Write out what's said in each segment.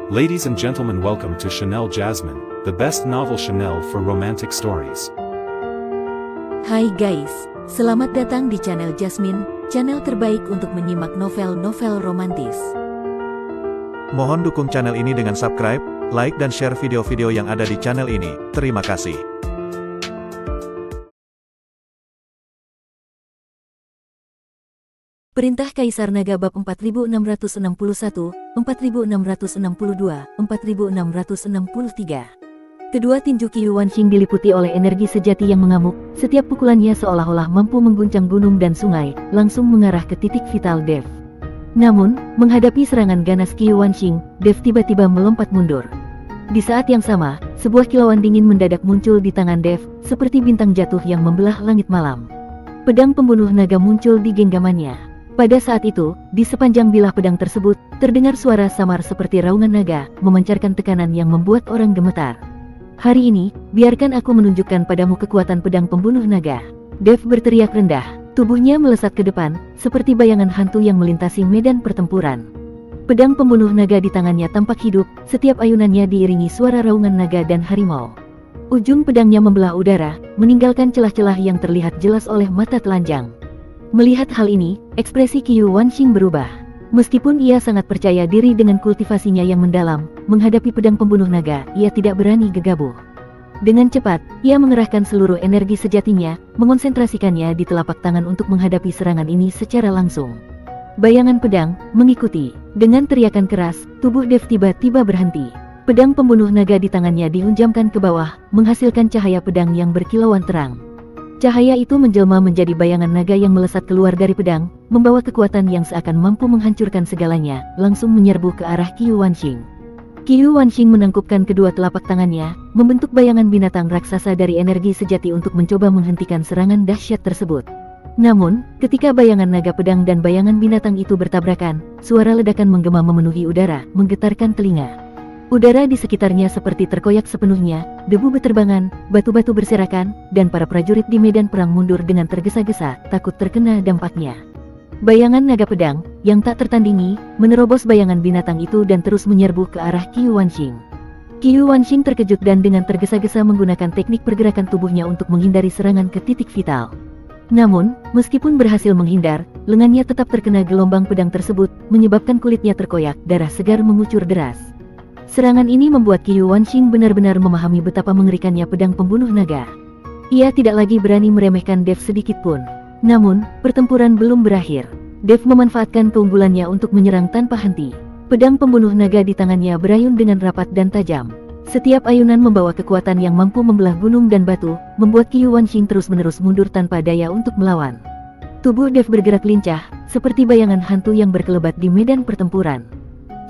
Ladies and gentlemen, welcome to Chanel Jasmine, the best novel Chanel for romantic stories. Hai guys, selamat datang di channel Jasmine, channel terbaik untuk menyimak novel-novel romantis. Mohon dukung channel ini dengan subscribe, like dan share video-video yang ada di channel ini. Terima kasih. Perintah Kaisar Naga bab 4661, 4662, 4663. Kedua tinju Qiu Wanxing diliputi oleh energi sejati yang mengamuk, setiap pukulannya seolah-olah mampu mengguncang gunung dan sungai, langsung mengarah ke titik vital Dev. Namun, menghadapi serangan ganas Qiu Wanxing, Dev tiba-tiba melompat mundur. Di saat yang sama, sebuah kilauan dingin mendadak muncul di tangan Dev, seperti bintang jatuh yang membelah langit malam. Pedang pembunuh naga muncul di genggamannya. Pada saat itu, di sepanjang bilah pedang tersebut, terdengar suara samar seperti raungan naga, memancarkan tekanan yang membuat orang gemetar. Hari ini, biarkan aku menunjukkan padamu kekuatan pedang pembunuh naga. Dev berteriak rendah, tubuhnya melesat ke depan, seperti bayangan hantu yang melintasi medan pertempuran. Pedang pembunuh naga di tangannya tampak hidup, setiap ayunannya diiringi suara raungan naga dan harimau. Ujung pedangnya membelah udara, meninggalkan celah-celah yang terlihat jelas oleh mata telanjang. Melihat hal ini, ekspresi Qiu Wanxing berubah. Meskipun ia sangat percaya diri dengan kultivasinya yang mendalam, menghadapi pedang pembunuh naga, ia tidak berani gegabah. Dengan cepat, ia mengerahkan seluruh energi sejatinya, mengonsentrasikannya di telapak tangan untuk menghadapi serangan ini secara langsung. Bayangan pedang mengikuti. Dengan teriakan keras, tubuh Dev tiba-tiba berhenti. Pedang pembunuh naga di tangannya dihunjamkan ke bawah, menghasilkan cahaya pedang yang berkilauan terang. Cahaya itu menjelma menjadi bayangan naga yang melesat keluar dari pedang, membawa kekuatan yang seakan mampu menghancurkan segalanya, langsung menyerbu ke arah Qiu Wanxing. Qiu Wanxing menangkupkan kedua telapak tangannya, membentuk bayangan binatang raksasa dari energi sejati untuk mencoba menghentikan serangan dahsyat tersebut. Namun, ketika bayangan naga pedang dan bayangan binatang itu bertabrakan, suara ledakan menggema memenuhi udara, menggetarkan telinga. Udara di sekitarnya seperti terkoyak sepenuhnya, debu beterbangan, batu-batu berserakan, dan para prajurit di medan perang mundur dengan tergesa-gesa, takut terkena dampaknya. Bayangan naga pedang, yang tak tertandingi, menerobos bayangan binatang itu dan terus menyerbu ke arah Qiu Wanxing. Qiu Wanxing terkejut dan dengan tergesa-gesa menggunakan teknik pergerakan tubuhnya untuk menghindari serangan ke titik vital. Namun, meskipun berhasil menghindar, lengannya tetap terkena gelombang pedang tersebut, menyebabkan kulitnya terkoyak, darah segar mengucur deras. Serangan ini membuat Qiu Wanxing benar-benar memahami betapa mengerikannya pedang pembunuh naga. Ia tidak lagi berani meremehkan Dev sedikit pun. Namun, pertempuran belum berakhir. Dev memanfaatkan keunggulannya untuk menyerang tanpa henti. Pedang pembunuh naga di tangannya berayun dengan rapat dan tajam. Setiap ayunan membawa kekuatan yang mampu membelah gunung dan batu, membuat Qiu Wanxing terus-menerus mundur tanpa daya untuk melawan. Tubuh Dev bergerak lincah, seperti bayangan hantu yang berkelebat di medan pertempuran.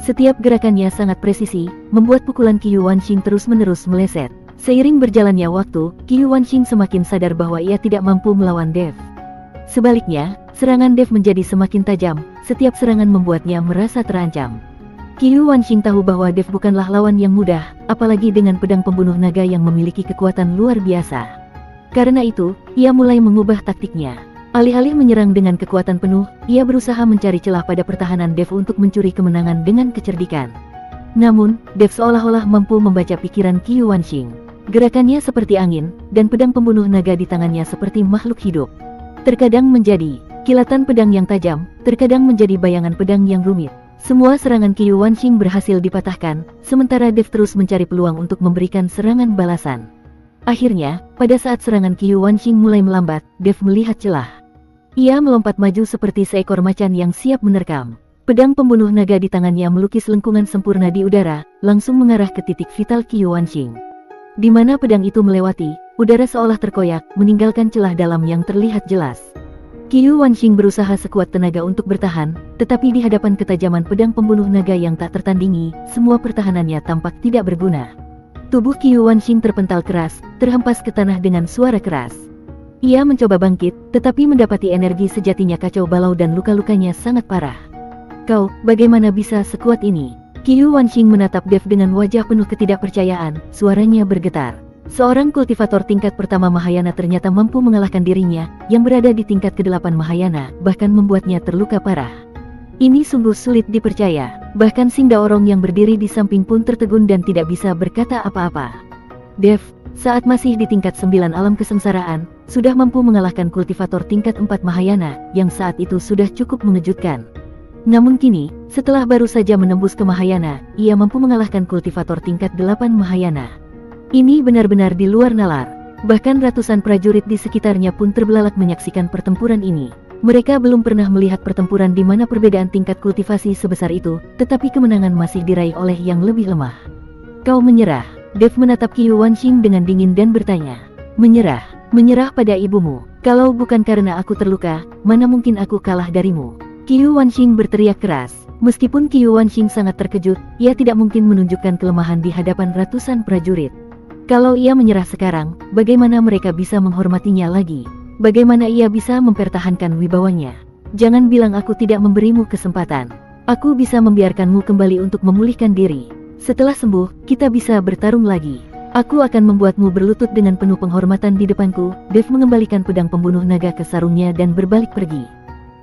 Setiap gerakannya sangat presisi, membuat pukulan Qiu Wanxing terus-menerus meleset. Seiring berjalannya waktu, Qiu Wanxing semakin sadar bahwa ia tidak mampu melawan Dev. Sebaliknya, serangan Dev menjadi semakin tajam, setiap serangan membuatnya merasa terancam. Qiu Wanxing tahu bahwa Dev bukanlah lawan yang mudah, apalagi dengan pedang pembunuh naga yang memiliki kekuatan luar biasa. Karena itu, ia mulai mengubah taktiknya. Alih-alih menyerang dengan kekuatan penuh, ia berusaha mencari celah pada pertahanan Dev untuk mencuri kemenangan dengan kecerdikan. Namun, Dev seolah-olah mampu membaca pikiran Qiu Wanxing. Gerakannya seperti angin, dan pedang pembunuh naga di tangannya seperti makhluk hidup. Terkadang menjadi kilatan pedang yang tajam, terkadang menjadi bayangan pedang yang rumit. Semua serangan Qiu Wanxing berhasil dipatahkan, sementara Dev terus mencari peluang untuk memberikan serangan balasan. Akhirnya, pada saat serangan Qiu Wanxing mulai melambat, Dev melihat celah. Ia melompat maju seperti seekor macan yang siap menerkam. Pedang pembunuh naga di tangannya melukis lengkungan sempurna di udara, langsung mengarah ke titik vital Qiu Wanxing. Di mana pedang itu melewati, udara seolah terkoyak, meninggalkan celah dalam yang terlihat jelas. Qiu Wanxing berusaha sekuat tenaga untuk bertahan, tetapi di hadapan ketajaman pedang pembunuh naga yang tak tertandingi, semua pertahanannya tampak tidak berguna. Tubuh Qiu Wanxing terpental keras, terhempas ke tanah dengan suara keras. Ia mencoba bangkit, tetapi mendapati energi sejatinya kacau balau dan luka-lukanya sangat parah. Kau, bagaimana bisa sekuat ini? Qiu Wanxing menatap Dev dengan wajah penuh ketidakpercayaan, suaranya bergetar. Seorang kultivator tingkat pertama Mahayana ternyata mampu mengalahkan dirinya, yang berada di tingkat ke-8 Mahayana, bahkan membuatnya terluka parah. Ini sungguh sulit dipercaya. Bahkan Sing Daorong yang berdiri di samping pun tertegun dan tidak bisa berkata apa-apa. Dev, saat masih di tingkat 9 alam kesengsaraan, sudah mampu mengalahkan kultivator tingkat 4 Mahayana, yang saat itu sudah cukup mengejutkan. Namun kini, setelah baru saja menembus ke Mahayana, ia mampu mengalahkan kultivator tingkat 8 Mahayana. Ini benar-benar di luar nalar. Bahkan ratusan prajurit di sekitarnya pun terbelalak menyaksikan pertempuran ini. Mereka belum pernah melihat pertempuran di mana perbedaan tingkat kultivasi sebesar itu, tetapi kemenangan masih diraih oleh yang lebih lemah. Kau menyerah? Dev menatap Qiu Wanxing dengan dingin dan bertanya. Menyerah? Menyerah pada ibumu? Kalau bukan karena aku terluka, mana mungkin aku kalah darimu? Qiu Wanxing berteriak keras. Meskipun Qiu Wanxing sangat terkejut, ia tidak mungkin menunjukkan kelemahan di hadapan ratusan prajurit. Kalau ia menyerah sekarang, bagaimana mereka bisa menghormatinya lagi? Bagaimana ia bisa mempertahankan wibawanya? Jangan bilang aku tidak memberimu kesempatan. Aku bisa membiarkanmu kembali untuk memulihkan diri. Setelah sembuh, kita bisa bertarung lagi. Aku akan membuatmu berlutut dengan penuh penghormatan di depanku. Dev mengembalikan pedang pembunuh naga ke sarungnya dan berbalik pergi.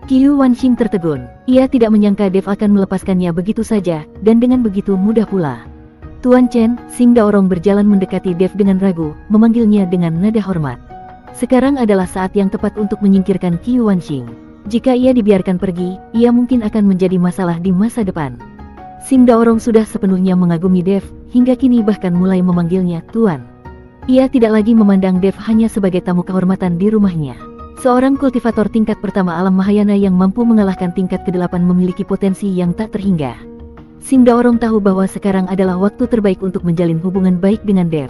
Qiu Wanxing tertegun. Ia tidak menyangka Dev akan melepaskannya begitu saja, dan dengan begitu mudah pula. Tuan Chen, Sing Daorong berjalan mendekati Dev dengan ragu, memanggilnya dengan nada hormat. Sekarang adalah saat yang tepat untuk menyingkirkan Qiu Wanxing. Jika ia dibiarkan pergi, ia mungkin akan menjadi masalah di masa depan. Sing Daorong sudah sepenuhnya mengagumi Dev, hingga kini bahkan mulai memanggilnya Tuan. Ia tidak lagi memandang Dev hanya sebagai tamu kehormatan di rumahnya. Seorang kultivator tingkat pertama alam Mahayana yang mampu mengalahkan tingkat ke-8 memiliki potensi yang tak terhingga. Sing Daorong tahu bahwa sekarang adalah waktu terbaik untuk menjalin hubungan baik dengan Dev.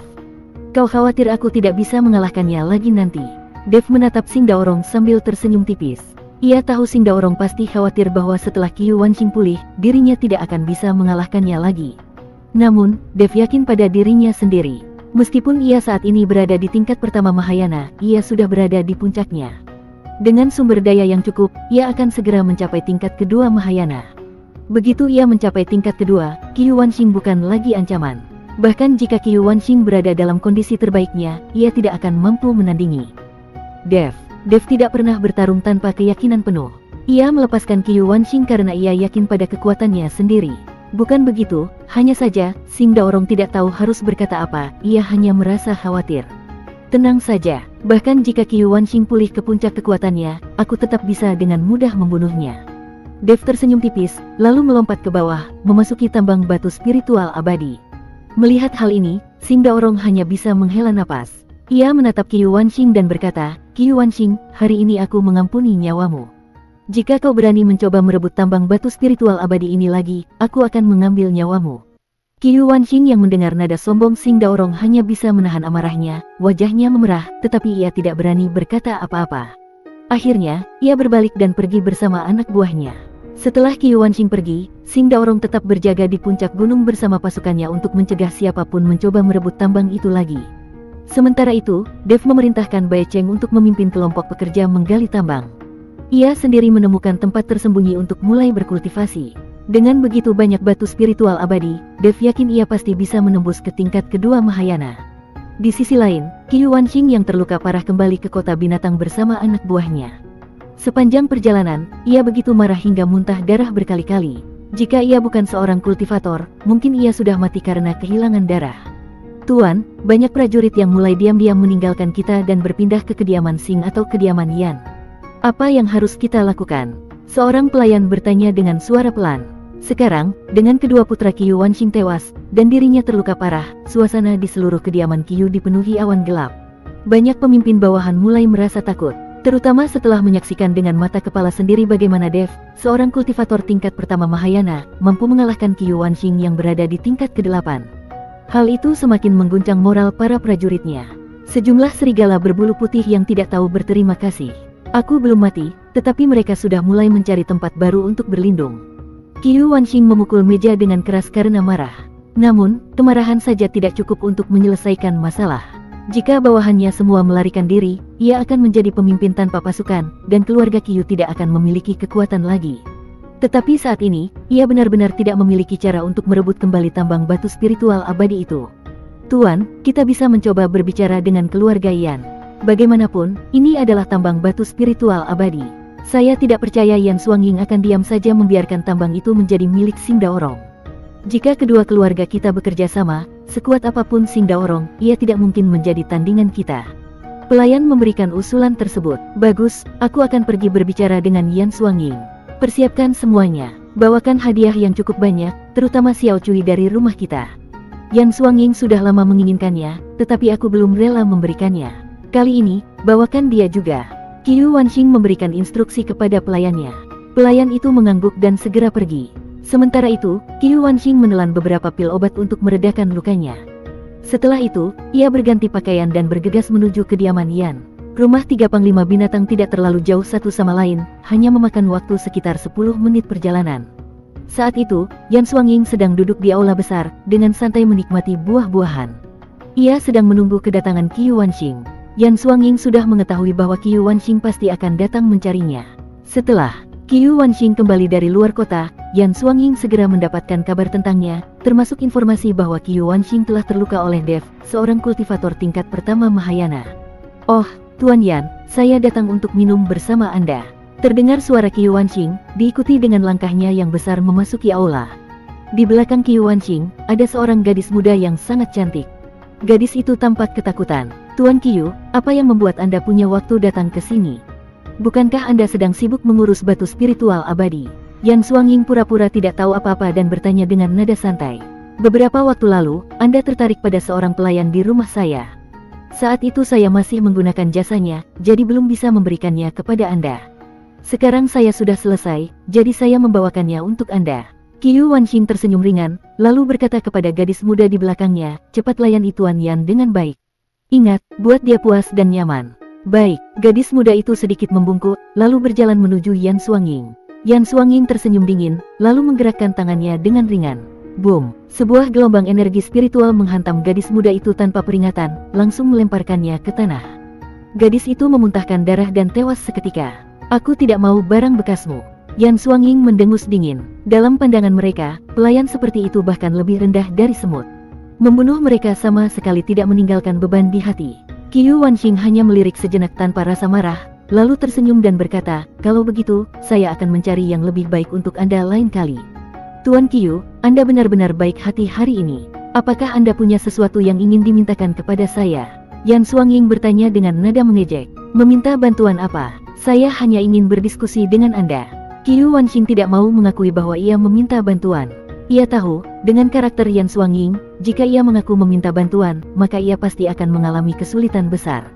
Kau khawatir aku tidak bisa mengalahkannya lagi nanti? Dev menatap Sing Daorong sambil tersenyum tipis. Ia tahu Sing Daorong pasti khawatir bahwa setelah Qiu Wanxing pulih, dirinya tidak akan bisa mengalahkannya lagi. Namun, Dev yakin pada dirinya sendiri. Meskipun ia saat ini berada di tingkat pertama Mahayana, ia sudah berada di puncaknya. Dengan sumber daya yang cukup, ia akan segera mencapai tingkat kedua Mahayana. Begitu ia mencapai tingkat kedua, Qiu Wanxing bukan lagi ancaman. Bahkan jika Qiu Wanxing berada dalam kondisi terbaiknya, ia tidak akan mampu menandingi Dev. Dev tidak pernah bertarung tanpa keyakinan penuh. Ia melepaskan Qiu Wanxing karena ia yakin pada kekuatannya sendiri. Bukan begitu, hanya saja, Sing Daorong tidak tahu harus berkata apa, ia hanya merasa khawatir. Tenang saja, bahkan jika Qiu Wanxing pulih ke puncak kekuatannya, aku tetap bisa dengan mudah membunuhnya. Dev tersenyum tipis, lalu melompat ke bawah, memasuki tambang batu spiritual abadi. Melihat hal ini, Sing Daorong hanya bisa menghela napas. Ia menatap Qiu Wanxing dan berkata, Qiu Wanxing, hari ini aku mengampuni nyawamu. Jika kau berani mencoba merebut tambang batu spiritual abadi ini lagi, aku akan mengambil nyawamu. Qiu Wanxing yang mendengar nada sombong Sing Daorong hanya bisa menahan amarahnya, wajahnya memerah, tetapi ia tidak berani berkata apa-apa. Akhirnya, ia berbalik dan pergi bersama anak buahnya. Setelah Qiu Wanxing pergi, Sing Daorong tetap berjaga di puncak gunung bersama pasukannya untuk mencegah siapapun mencoba merebut tambang itu lagi. Sementara itu, Dev memerintahkan Bai Cheng untuk memimpin kelompok pekerja menggali tambang. Ia sendiri menemukan tempat tersembunyi untuk mulai berkultivasi. Dengan begitu banyak batu spiritual abadi, Dev yakin ia pasti bisa menembus ke tingkat kedua Mahayana. Di sisi lain, Qiu Wanxing yang terluka parah kembali ke kota binatang bersama anak buahnya. Sepanjang perjalanan, ia begitu marah hingga muntah darah berkali-kali. Jika ia bukan seorang kultivator, mungkin ia sudah mati karena kehilangan darah. Tuan, banyak prajurit yang mulai diam-diam meninggalkan kita dan berpindah ke kediaman Sing atau kediaman Yan. Apa yang harus kita lakukan? Seorang pelayan bertanya dengan suara pelan. Sekarang, dengan kedua putra Qiu Wanxing tewas, dan dirinya terluka parah, suasana di seluruh kediaman Qiu dipenuhi awan gelap. Banyak pemimpin bawahan mulai merasa takut, terutama setelah menyaksikan dengan mata kepala sendiri bagaimana Dev, seorang kultivator tingkat pertama Mahayana, mampu mengalahkan Qiu Wanxing yang berada di tingkat ke-8. Hal itu semakin mengguncang moral para prajuritnya. Sejumlah serigala berbulu putih yang tidak tahu berterima kasih. Aku belum mati, tetapi mereka sudah mulai mencari tempat baru untuk berlindung. Qiu Wanxing memukul meja dengan keras karena marah. Namun, kemarahan saja tidak cukup untuk menyelesaikan masalah. Jika bawahannya semua melarikan diri, ia akan menjadi pemimpin tanpa pasukan, dan keluarga Qiu tidak akan memiliki kekuatan lagi. Tetapi saat ini, ia benar-benar tidak memiliki cara untuk merebut kembali tambang batu spiritual abadi itu. Tuan, kita bisa mencoba berbicara dengan keluarga Yan. Bagaimanapun, ini adalah tambang batu spiritual abadi. Saya tidak percaya Yan Xuangying akan diam saja membiarkan tambang itu menjadi milik Xing Daorong. Jika kedua keluarga kita bekerja sama, sekuat apapun Xing Daorong, ia tidak mungkin menjadi tandingan kita. Pelayan memberikan usulan tersebut. Bagus, aku akan pergi berbicara dengan Yan Xuangying. Persiapkan semuanya. Bawakan hadiah yang cukup banyak, terutama Xiao Cui dari rumah kita. Yan Xuangying sudah lama menginginkannya, tetapi aku belum rela memberikannya. Kali ini, bawakan dia juga. Qiu Wanxing memberikan instruksi kepada pelayannya. Pelayan itu mengangguk dan segera pergi. Sementara itu, Qiu Wanxing menelan beberapa pil obat untuk meredakan lukanya. Setelah itu, ia berganti pakaian dan bergegas menuju kediaman Yan. Rumah tiga panglima binatang tidak terlalu jauh satu sama lain, hanya memakan waktu sekitar 10 menit perjalanan. Saat itu, Yan Xuangying sedang duduk di aula besar, dengan santai menikmati buah-buahan. Ia sedang menunggu kedatangan Qiu Wanxing. Yan Xuangying sudah mengetahui bahwa Qiu Wanxing pasti akan datang mencarinya. Setelah Qiu Wanxing kembali dari luar kota, Yan Xuangying segera mendapatkan kabar tentangnya, termasuk informasi bahwa Qiu Wanxing telah terluka oleh Dev, seorang kultivator tingkat pertama Mahayana. "Oh, Tuan Yan, saya datang untuk minum bersama Anda." Terdengar suara Qiu Wanxing, diikuti dengan langkahnya yang besar memasuki aula. Di belakang Qiu Wanxing, ada seorang gadis muda yang sangat cantik. Gadis itu tampak ketakutan. "Tuan Qiu, apa yang membuat Anda punya waktu datang ke sini? Bukankah Anda sedang sibuk mengurus batu spiritual abadi?" Yan Xuangying pura-pura tidak tahu apa-apa dan bertanya dengan nada santai. "Beberapa waktu lalu, Anda tertarik pada seorang pelayan di rumah saya. Saat itu saya masih menggunakan jasanya, jadi belum bisa memberikannya kepada Anda. Sekarang saya sudah selesai, jadi saya membawakannya untuk Anda." Qiu Wanxing tersenyum ringan, lalu berkata kepada gadis muda di belakangnya, "Cepat layani Tuan Yan dengan baik. Ingat, buat dia puas dan nyaman." "Baik." Gadis muda itu sedikit membungkuk, lalu berjalan menuju Yan Xuangying. Yan Xuangying tersenyum dingin, lalu menggerakkan tangannya dengan ringan. Boom! Sebuah gelombang energi spiritual menghantam gadis muda itu tanpa peringatan, langsung melemparkannya ke tanah. Gadis itu memuntahkan darah dan tewas seketika. "Aku tidak mau barang bekasmu." Yan Xuangying mendengus dingin. Dalam pandangan mereka, pelayan seperti itu bahkan lebih rendah dari semut. Membunuh mereka sama sekali tidak meninggalkan beban di hati. Qiu Wanxing hanya melirik sejenak tanpa rasa marah, lalu tersenyum dan berkata, "Kalau begitu, saya akan mencari yang lebih baik untuk Anda lain kali." "Tuan Qiu, Anda benar-benar baik hati hari ini. Apakah Anda punya sesuatu yang ingin dimintakan kepada saya?" Yan Xuangying bertanya dengan nada mengejek. "Meminta bantuan apa? Saya hanya ingin berdiskusi dengan Anda." Qiu Wanxing tidak mau mengakui bahwa ia meminta bantuan. Ia tahu, dengan karakter Yan Xuangying, jika ia mengaku meminta bantuan, maka ia pasti akan mengalami kesulitan besar.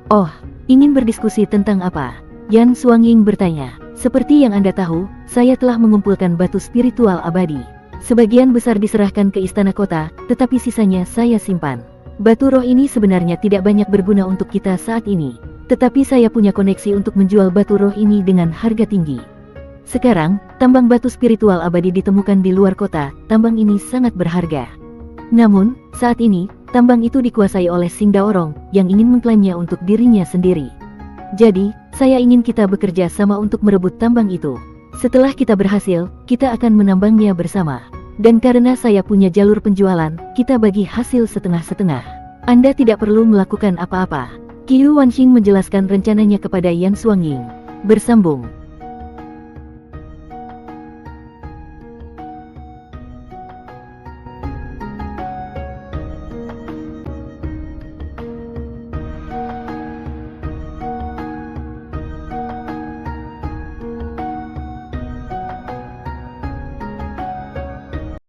"Oh, ingin berdiskusi tentang apa?" Yan Xuangying bertanya. "Seperti yang Anda tahu, saya telah mengumpulkan batu spiritual abadi. Sebagian besar diserahkan ke istana kota, tetapi sisanya saya simpan. Batu roh ini sebenarnya tidak banyak berguna untuk kita saat ini. Tetapi saya punya koneksi untuk menjual batu roh ini dengan harga tinggi. Sekarang, tambang batu spiritual abadi ditemukan di luar kota, tambang ini sangat berharga. Namun, saat ini, tambang itu dikuasai oleh Xing Daorong, yang ingin mengklaimnya untuk dirinya sendiri. Jadi, saya ingin kita bekerja sama untuk merebut tambang itu. Setelah kita berhasil, kita akan menambangnya bersama. Dan karena saya punya jalur penjualan, kita bagi hasil setengah-setengah. Anda tidak perlu melakukan apa-apa." Qiu Wanxing menjelaskan rencananya kepada Yan Xuangying. Bersambung.